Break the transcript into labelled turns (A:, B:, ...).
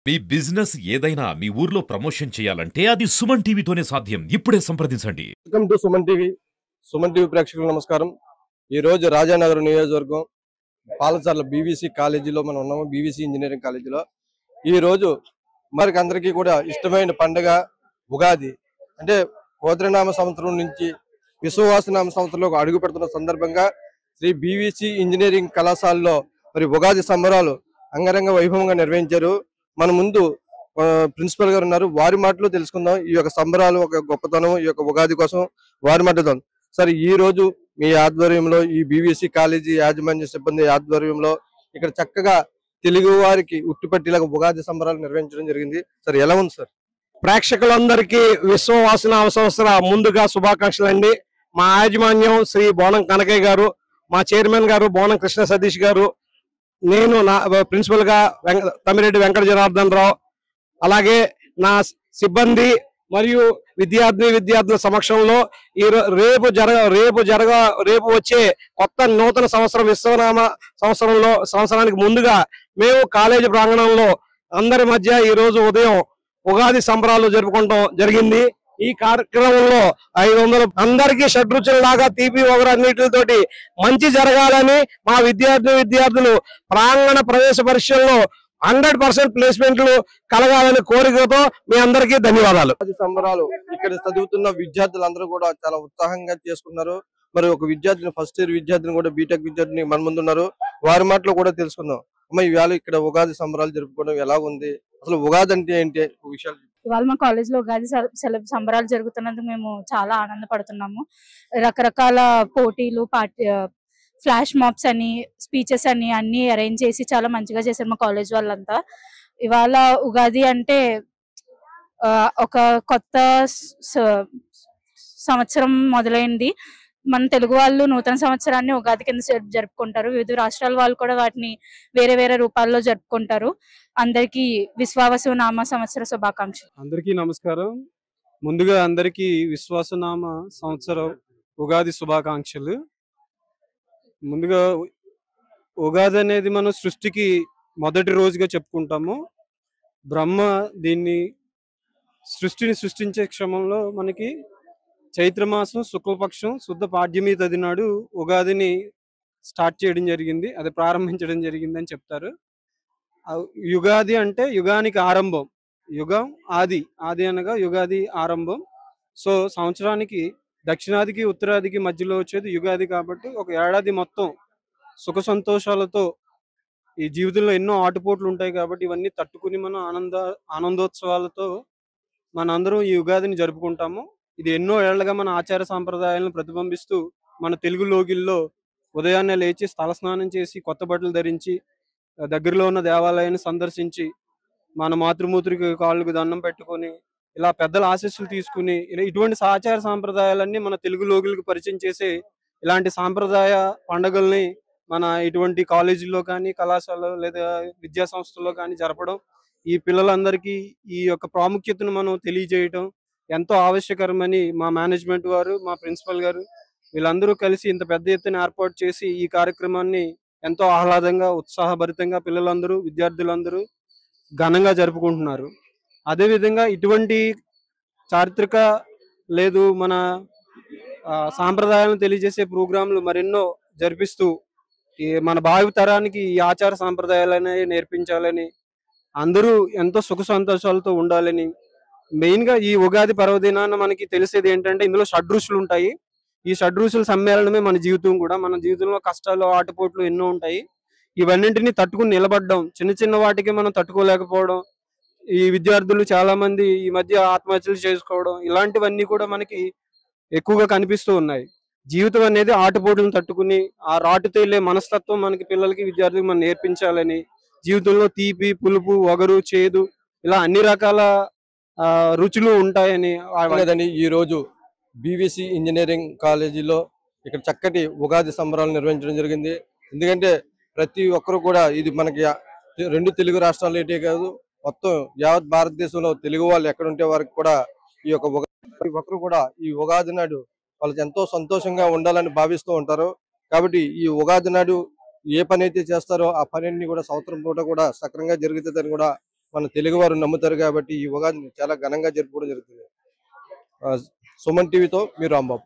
A: మీ business ఏదైనా మీ ఊర్లో promotion చేయాలంటే అది సుమన్ టీవీతోనే సాధ్యం. ఇప్పుడే సంప్రదించండి.
B: Welcome to Suman TV. Suman TV ప్రేక్షకులకు నమస్కారం. ఈ రోజు రాజానగరం నియోజకవర్గం పాలచర్ల బీవీసీ కాలేజీలో మనం ఉన్నాము. బీవీసీ ఇంజనీరింగ్ కాలేజీలో ఈ రోజు మనకి అందరికీ కూడా ఇష్టమైన పండుగ ఉగాది. అంటే గోత్రనామ సంవత్సరం నుంచి విశ్వవాసనామ సంవత్సరంలో అడుగు పెడుతున్న సందర్భంగా శ్రీ బీవీసీ ఇంజనీరింగ్ కళాశాలలో మరి ఉగాది సంబరాలు అంగరంగ వైభవంగా నిర్వహించారు. మన ముందు ప్రిన్సిపల్ గారు ఉన్నారు. వారి మాటలు తెలుసుకుందాం. ఈ యొక్క సంబరాలు ఒక గొప్పతనం, ఈ యొక్క ఉగాది కోసం వారి మాట్లాడదాం. సరే, ఈ రోజు మీ ఆధ్వర్యంలో ఈ బీవీసీ కాలేజీ యాజమాన్య సిబ్బంది ఆధ్వర్యంలో ఇక్కడ చక్కగా తెలుగు వారికి ఉట్టిపట్టిలాగా ఉగాది సంబరాలు నిర్వహించడం జరిగింది. సరే, ఎలా ఉంది సార్?
C: ప్రేక్షకులందరికీ విశ్వవాసనామ సంవత్సర ముందుగా శుభాకాంక్షలు అండి. మా యాజమాన్యం శ్రీ బోనం కనకయ్య గారు, మా చైర్మన్ గారు బోనం కృష్ణ సతీష్ గారు, నేను నా ప్రిన్సిపల్ గా తమ్మిరెడ్డి వెంకట జనార్దన్ రావు, అలాగే నా సిబ్బంది మరియు విద్యార్థుల సమక్షంలో ఈ రేపు వచ్చే కొత్త నూతన సంవత్సరం విశ్వనామ సంవత్సరానికి ముందుగా మేము కాలేజీ ప్రాంగణంలో అందరి మధ్య ఈ రోజు ఉదయం ఉగాది సంబరాలు జరుపుకోవడం జరిగింది. ఈ కార్యక్రమంలో 500 అందరికీ షడ్రుచులలాగా తీపి అన్నిటితోటి మంచి జరగాలని మా విద్యార్థులు ప్రాంగణ ప్రవేశ పరీక్షల్లో 100% ప్లేస్మెంట్లు కలగాలని కోరికతో మీ అందరికీ ధన్యవాదాలు.
B: సంబరాలు ఇక్కడ చదువుతున్న విద్యార్థులందరూ కూడా చాలా ఉత్సాహంగా చేసుకున్నారు. మరి ఒక విద్యార్థిని, ఫస్ట్ ఇయర్ విద్యార్థిని కూడా బీటెక్ విద్యార్థిని మన ముందు ఉన్నారు. వారి మాటలు కూడా తెలుసుకుందాం. అమ్మ, ఈవేళ ఇక్కడ ఉగాది సంబరాలు జరుపుకోవడం ఎలా ఉంది? అసలు ఉగాది అంటే ఏంటి విషయాలు?
D: ఇవాళ మా కాలేజ్ లో ఉగాది సంబరాలు జరుగుతున్నందుకు మేము చాలా ఆనందపడుతున్నాము. రకరకాల పోటీలు, ఫ్లాష్ మాబ్స్ అని, స్పీచెస్ అని అన్ని అరేంజ్ చేసి చాలా మంచిగా చేశారు మా కాలేజ్ వాళ్ళంతా. ఇవాళ ఉగాది అంటే ఒక కొత్త సంవత్సరం మొదలైంది. మన తెలుగు వాళ్ళు నూతన సంవత్సరాన్ని ఉగాది కింద జరుపుకుంటారు. వివిధ రాష్ట్రాల వాళ్ళు కూడా వాటిని వేరే వేరే రూపాల్లో జరుపుకుంటారు. అందరికీ విశ్వావసునామ సంవత్సర శుభాకాంక్షలు.
E: అందరికీ నమస్కారం. ముందుగా అందరికీ విశ్వాసనామ సంవత్సరం ఉగాది శుభాకాంక్షలు. ముందుగా ఉగాది అనేది మనం సృష్టికి మొదటి రోజుగా చెప్పుకుంటాము. బ్రహ్మ సృష్టిని సృష్టించే క్రమంలో మనకి చైత్రమాసం శుక్లపక్షం శుద్ధ పాడ్యమి తది నాడు ఉగాదిని స్టార్ట్ చేయడం జరిగింది, అది ప్రారంభించడం జరిగింది అని చెప్తారు. యుగాది అంటే యుగానికి ఆరంభం, యుగం ఆది అనగా యుగాది ఆరంభం. సో సంవత్సరానికి దక్షిణాదికి ఉత్తరాదికి మధ్యలో వచ్చేది యుగాది. కాబట్టి ఒక ఏడాది మొత్తం సుఖ సంతోషాలతో, ఈ జీవితంలో ఎన్నో ఆటుపోట్లు ఉంటాయి కాబట్టి ఇవన్నీ తట్టుకుని మనం ఆనందోత్సవాలతో మనందరం ఈ యుగాదిని జరుపుకుంటాము. ఇది ఎన్నో ఏళ్లుగా మన ఆచార సాంప్రదాయాలను ప్రతిబింబిస్తూ మన తెలుగు లోగిల్లో ఉదయాన్నే లేచి స్థలస్నానం చేసి కొత్త బట్టలు ధరించి దగ్గరలో ఉన్న దేవాలయాన్ని సందర్శించి మన మాతృమూర్తికి కాళ్ళకు దండం పెట్టుకొని ఇలా పెద్దల ఆశీస్సులు తీసుకుని ఇలా ఇటువంటి ఆచార సాంప్రదాయాలన్నీ మన తెలుగు లోగులకు పరిచయం చేసే ఇలాంటి సాంప్రదాయ పండుగల్ని మన ఇటువంటి కాలేజీల్లో కానీ, కళాశాలలో లేదా విద్యా సంస్థల్లో కానీ జరపడం, ఈ పిల్లలందరికీ ఈ యొక్క ప్రాముఖ్యతను మనం తెలియజేయటం ఎంతో ఆవశ్యకరమని మా మేనేజ్మెంట్ వారు, మా ప్రిన్సిపల్ గారు వీళ్ళందరూ కలిసి ఇంత పెద్ద ఎత్తున ఏర్పాటు చేసి ఈ కార్యక్రమాన్ని ఎంతో ఆహ్లాదంగా, ఉత్సాహభరితంగా పిల్లలందరూ, విద్యార్థులందరూ ఘనంగా జరుపుకుంటున్నారు. అదేవిధంగా ఇటువంటి చారిత్రక లేదు మన సాంప్రదాయాలను తెలియజేసే ప్రోగ్రాంలు మరెన్నో జరిపిస్తూ మన భావి తరానికి ఈ ఆచార సాంప్రదాయాలనే నేర్పించాలని, అందరూ ఎంతో సుఖ సంతోషాలతో ఉండాలని, మెయిన్గా ఈ ఉగాది పర్వదినాన మనకి తెలిసేది ఏంటంటే ఇందులో షడ్రుచులు ఉంటాయి. ఈ షడ్రుచుల సమ్మేళనమే మన జీవితం కూడా. మన జీవితంలో కష్టాలు, ఆటుపోట్లు ఎన్నో ఉంటాయి. ఇవన్నింటినీ తట్టుకుని నిలబడడం, చిన్న చిన్న వాటికి మనం తట్టుకోలేకపోవడం, ఈ విద్యార్థులు చాలా మంది ఈ మధ్య ఆత్మహత్యలు చేసుకోవడం, ఇలాంటివన్నీ కూడా మనకి ఎక్కువగా కనిపిస్తూ ఉన్నాయి. జీవితం అనేది ఆటుపోట్లను తట్టుకుని ఆ రాటుతో వెళ్ళే మనస్తత్వం మనకి పిల్లలకి, విద్యార్థులకు మనం నేర్పించాలని, జీవితంలో తీపి, పులుపు, వగరు, చేదు ఇలా అన్ని రకాల రుచులు ఉంటాయని.
B: ఈ రోజు బీవీసీ ఇంజనీరింగ్ కాలేజీలో ఇక్కడ చక్కటి ఉగాది సంబరాలు నిర్వహించడం జరిగింది. ఎందుకంటే ప్రతి ఒక్కరు కూడా ఇది మనకి 2 తెలుగు రాష్ట్రాలు ఏంటే కాదు, మొత్తం యావత్ భారతదేశంలో తెలుగు వాళ్ళు ఎక్కడుంటే వారికి కూడా ఈ యొక్క ప్రతి ఒక్కరు కూడా ఈ ఉగాది నాడు వాళ్ళకి ఎంతో సంతోషంగా ఉండాలని భావిస్తూ ఉంటారు. కాబట్టి ఈ ఉగాది నాడు ఏ పని అయితే చేస్తారో ఆ పనిని కూడా సంవత్సరం పూట కూడా సక్రమంగా జరుగుతుందని కూడా మన తెలుగు వారు నమ్ముతారు కాబట్టి ఈ ఉగాదిని చాలా ఘనంగా జరుపుకోవడం జరుగుతుంది. సుమన్ టీవీతో మీ రాంబాబు.